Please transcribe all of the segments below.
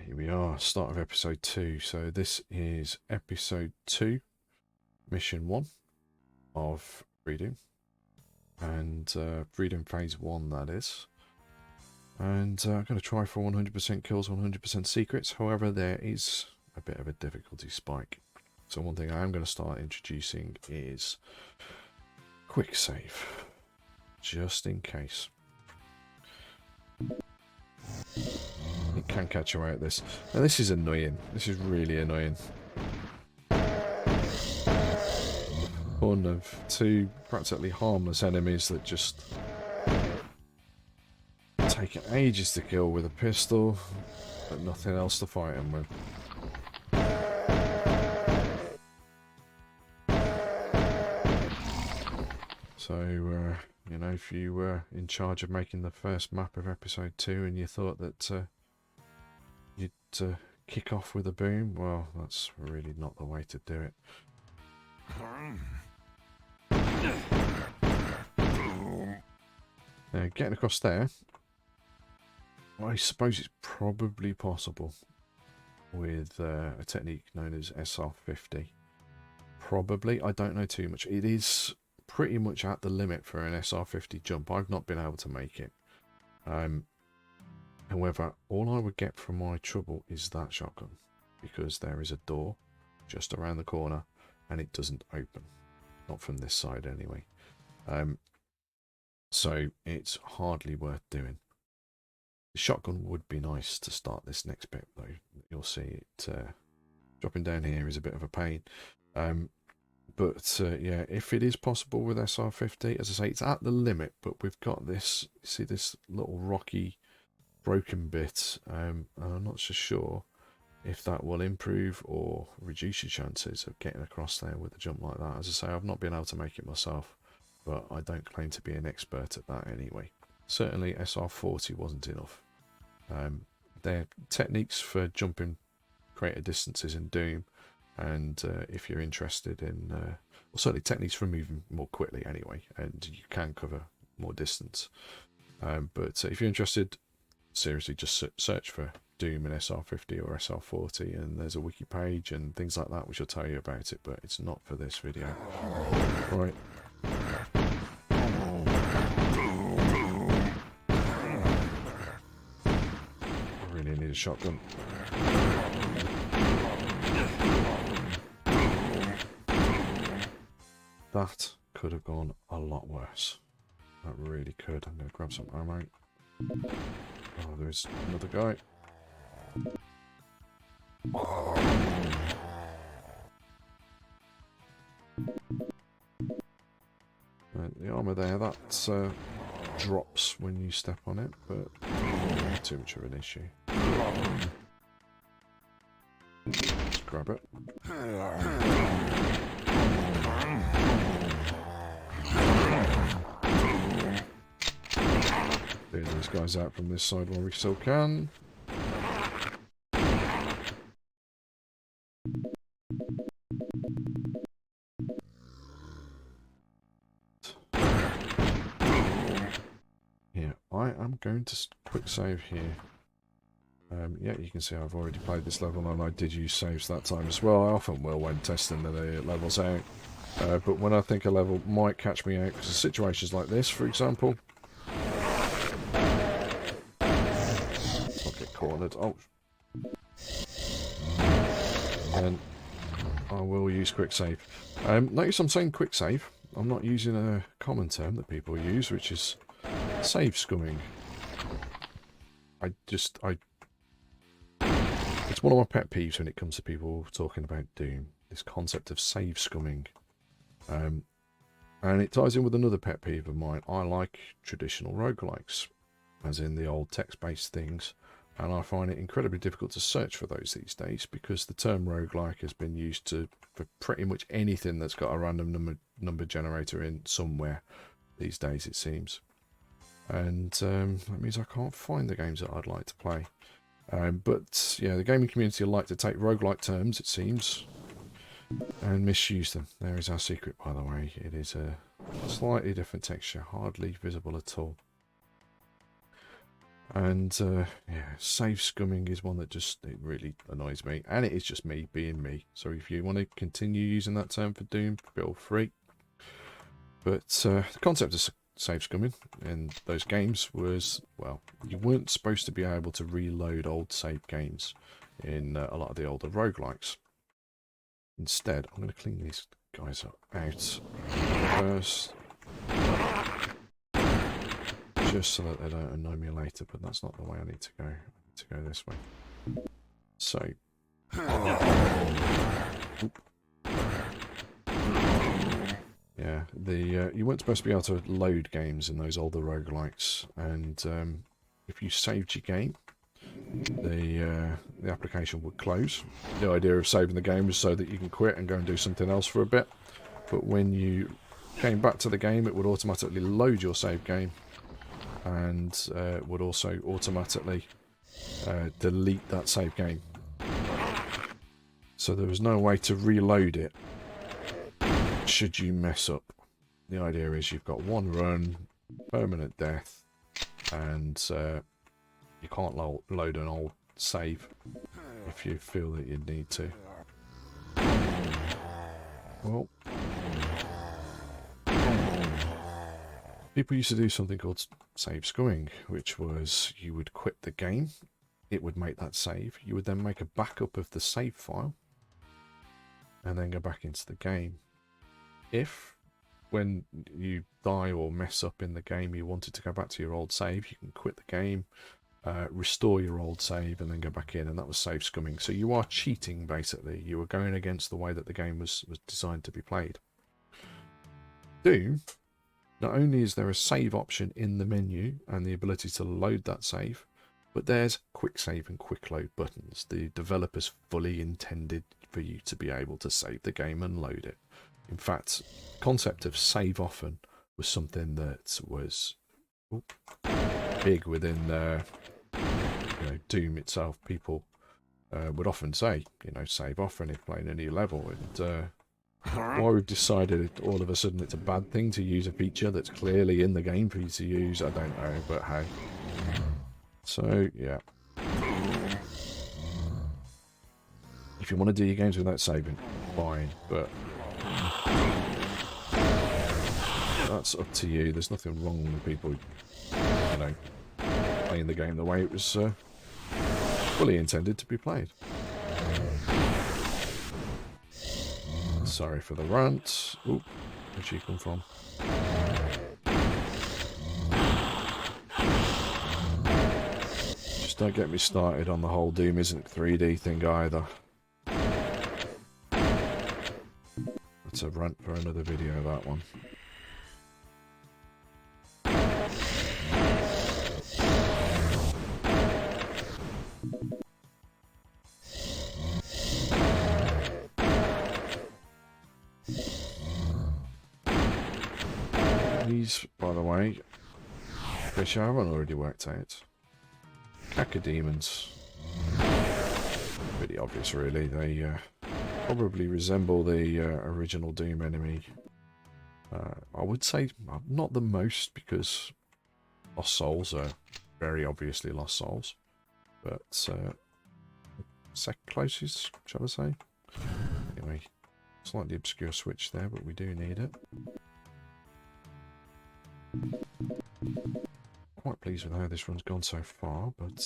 Here we are, start of episode 2. So this is episode 2, mission 1 of FreeDoom. And FreeDoom phase 1, that is. And I'm going to try for 100% kills, 100% secrets. However, there is a bit of a difficulty spike. So one thing I am going to start introducing is quick save, just in case. It can catch you out this. Now this is annoying. This is really annoying. One of two practically harmless enemies that just take ages to kill with a pistol, but nothing else to fight him with. So, you know, if you were in charge of making the first map of episode 2 and you thought that you'd kick off with a boom, well, that's really not the way to do it. Now, getting across there, I suppose it's probably possible with a technique known as SR50. Probably, I don't know too much. It is pretty much at the limit for an SR50 jump. I've not been able to make it. However, all I would get from my trouble is that shotgun, because there is a door just around the corner and it doesn't open. Not from this side anyway. So it's hardly worth doing. The shotgun would be nice to start this next bit though. You'll see it dropping down here is a bit of a pain. But yeah, if it is possible with SR50, as I say, it's at the limit, but we've got this, see this little rocky broken bit, and I'm not so sure if that will improve or reduce your chances of getting across there with a jump like that. As I say, I've not been able to make it myself, but I don't claim to be an expert at that anyway. Certainly SR40 wasn't enough. Their techniques for jumping greater distances in Doom, and if you're interested in, well, certainly techniques for moving more quickly anyway, and you can cover more distance. But if you're interested, seriously, just search for Doom and SR50 or SR40, and there's a wiki page and things like that which will tell you about it, but it's not for this video. Right. I really need a shotgun. That could have gone a lot worse. That really could. I'm going to grab some ammo. Oh, there's another guy. The armour there, that drops when you step on it, but not too much of an issue. Let's grab it. Clear these guys out from this side while we still can. Yeah, I am going to quick save here. Yeah, you can see I've already played this level and I did use saves that time as well. I often will when testing the levels out. But when I think a level might catch me out, because of situations like this, for example. I'll get cornered. Oh. And I will use quick save. Notice I'm saying quick save. I'm not using a common term that people use, which is save scumming. It's one of my pet peeves when it comes to people talking about Doom. This concept of save scumming. And it ties in with another pet peeve of mine. I like traditional roguelikes, as in the old text-based things, and I find it incredibly difficult to search for those these days, because the term roguelike has been used for pretty much anything that's got a random number generator in somewhere these days, it seems. And that means I can't find the games that I'd like to play. But yeah, the gaming community like to take roguelike terms, it seems, and misuse them. There is our secret, by the way. It is a slightly different texture, hardly visible at all. And yeah, save scumming is one that just, it really annoys me, and it is just me being me. So if you want to continue using that term for Doom, feel free. But the concept of save scumming in those games was, well, you weren't supposed to be able to reload old save games in a lot of the older roguelikes. Instead, I'm going to clean these guys up out first, just so that they don't annoy me later, but that's not the way I need to go. I need to go this way. So, yeah, you weren't supposed to be able to load games in those older roguelikes, and if you saved your game, the application would close. The idea of saving the game was so that you can quit and go and do something else for a bit. But when you came back to the game, it would automatically load your save game, and would also automatically delete that save game. So there was no way to reload it should you mess up. The idea is you've got one run, permanent death, and you can't load an old save if you feel that you need to. Well, people used to do something called save scumming, which was you would quit the game, it would make that save, you would then make a backup of the save file, and then go back into the game. If, when you die or mess up in the game, you wanted to go back to your old save, you can quit the game, restore your old save, and then go back in, and that was save scumming. So you are cheating, basically. You were going against the way that the game was designed to be played. Doom, not only is there a save option in the menu and the ability to load that save, but there's quick save and quick load buttons. The developers fully intended for you to be able to save the game and load it. In fact, the concept of save often was something that was big within Doom itself. People would often say, save often if playing a new level. And why we've decided all of a sudden it's a bad thing to use a feature that's clearly in the game for you to use, I don't know, but hey. So, yeah. If you want to do your games without saving, fine, but that's up to you. There's nothing wrong with people, playing the game the way it was fully intended to be played. Sorry for the rant. Oop, where'd she come from? Just don't get me started on the whole Doom isn't 3D thing either. That's a rant for another video, that one. These, by the way, which I haven't already worked out, cacodemons. Pretty obvious, really. They probably resemble the original Doom enemy. I would say not the most, because Lost Souls are very obviously Lost Souls, but second closest, shall I say? Anyway, slightly obscure switch there, but we do need it. Quite pleased with how this run's gone so far, but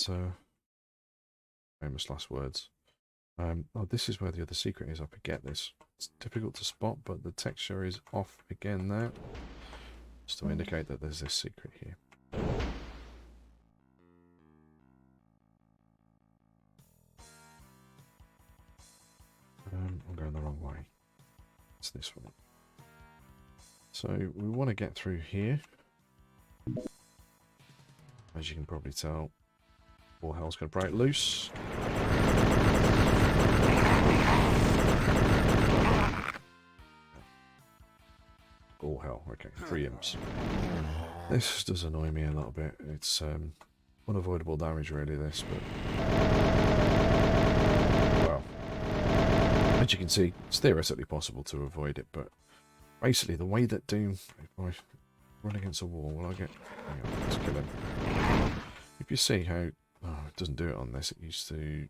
famous last words. Oh, this is where the other secret is. I forget this. It's difficult to spot, but the texture is off again there, just to indicate that there's this secret here. I'm going the wrong way. It's this one. So we want to get through here. As you can probably tell, all hell's going to break loose. All hell. Okay, 3 imps. This does annoy me a little bit. It's unavoidable damage, really, this, but... well, as you can see, it's theoretically possible to avoid it, but basically the way that Doom... if I run against a wall, will I get... hang on, let's kill him. if you see how, oh, it doesn't do it on this. It used to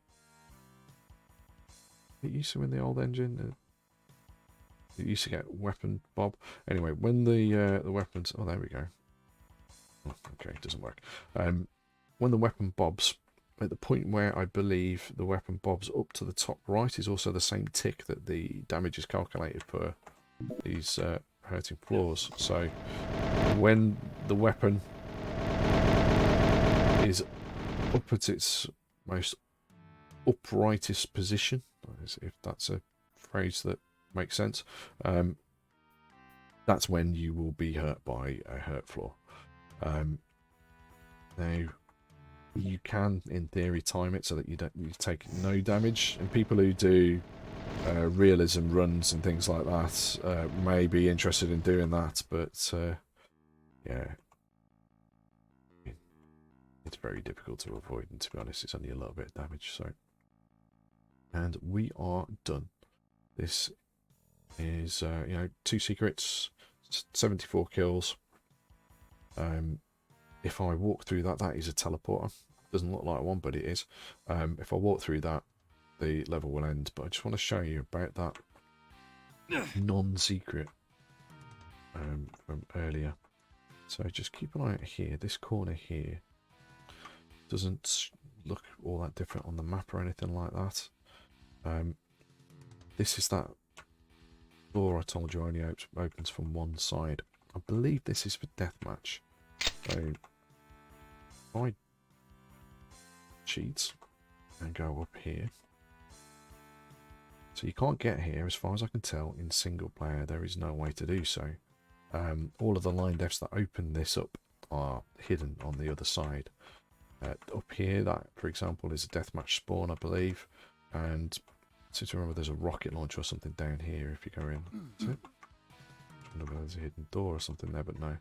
in the old engine. It used to get weapon bob. Anyway, when the weapons, oh, there we go. Oh, okay, it doesn't work. When the weapon bobs, at the point where I believe the weapon bobs up to the top right is also the same tick that the damage is calculated per these hurting floors. So when the weapon is up at its most uprightest position, if that's a phrase that makes sense, that's when you will be hurt by a hurt floor. Now you can, in theory, time it so that you take no damage, and people who do realism runs and things like that may be interested in doing that, but yeah, it's very difficult to avoid, and to be honest, it's only a little bit of damage. So, and we are done. This is 2 secrets, 74 kills. If I walk through that, that is a teleporter. Doesn't look like one, but it is. If I walk through that, the level will end. But I just want to show you about that non-secret from earlier. So just keep an eye out here. This corner here doesn't look all that different on the map or anything like that. This is that door I told you only opens from one side. I believe this is for deathmatch. So I cheat and go up here. So you can't get here, as far as I can tell, in single player. There is no way to do so. All of the line deaths that open this up are hidden on the other side. Up here, that, for example, is a deathmatch spawn, I believe. And since remember, there's a rocket launcher or something down here if you go in. That's it. I wonder whether there's a hidden door or something there, but no.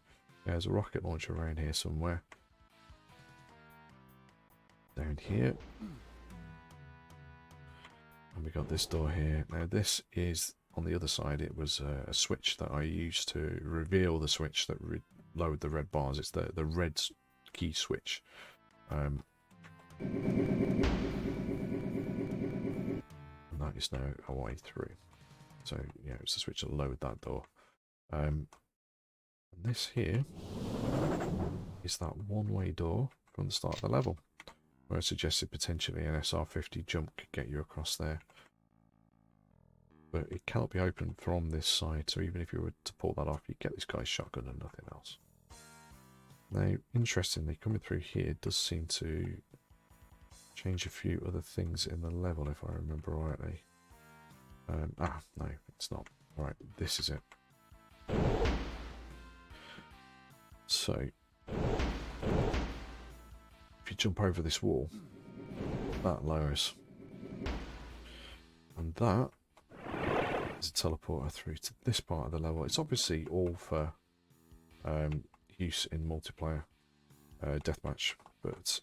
Yeah, there's a rocket launcher around here somewhere. Down here. And we got this door here. Now this is, on the other side, it was a switch that I used to reveal the switch that lowered the red bars. It's the red key switch. And that is now a way through. So yeah, it's the switch that lowered that door. And this here is that one-way door from the start of the level, where I suggested potentially an SR50 jump could get you across there. But it cannot be opened from this side, so even if you were to pull that off, you get this guy's shotgun and nothing else. Now, interestingly, coming through here does seem to change a few other things in the level, if I remember rightly. No, it's not. Alright, this is it. So, if you jump over this wall, that lowers. And that is a teleporter through to this part of the level. It's obviously all for use in multiplayer deathmatch, but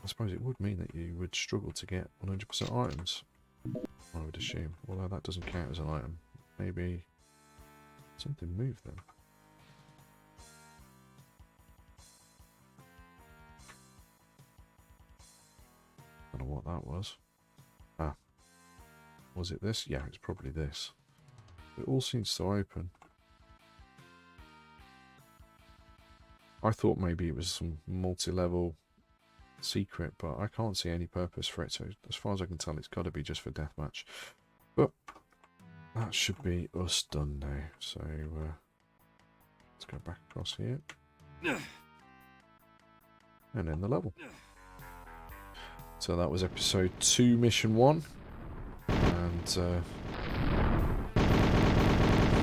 I suppose it would mean that you would struggle to get 100% items, I would assume. Although that doesn't count as an item. Maybe something moved then. I don't know what that was. Ah. Was it this? Yeah, it's probably this. It all seems to open. I thought maybe it was some multi-level secret, but I can't see any purpose for it. So as far as I can tell, it's got to be just for deathmatch. But that should be us done now. So let's go back across here. And end the level. So that was episode 2, mission 1. And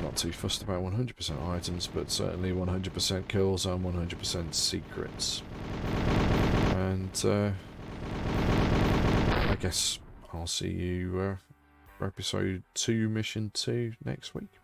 not too fussed about 100% items, but certainly 100% kills and 100% secrets. And I guess I'll see you for episode 2, mission 2 next week.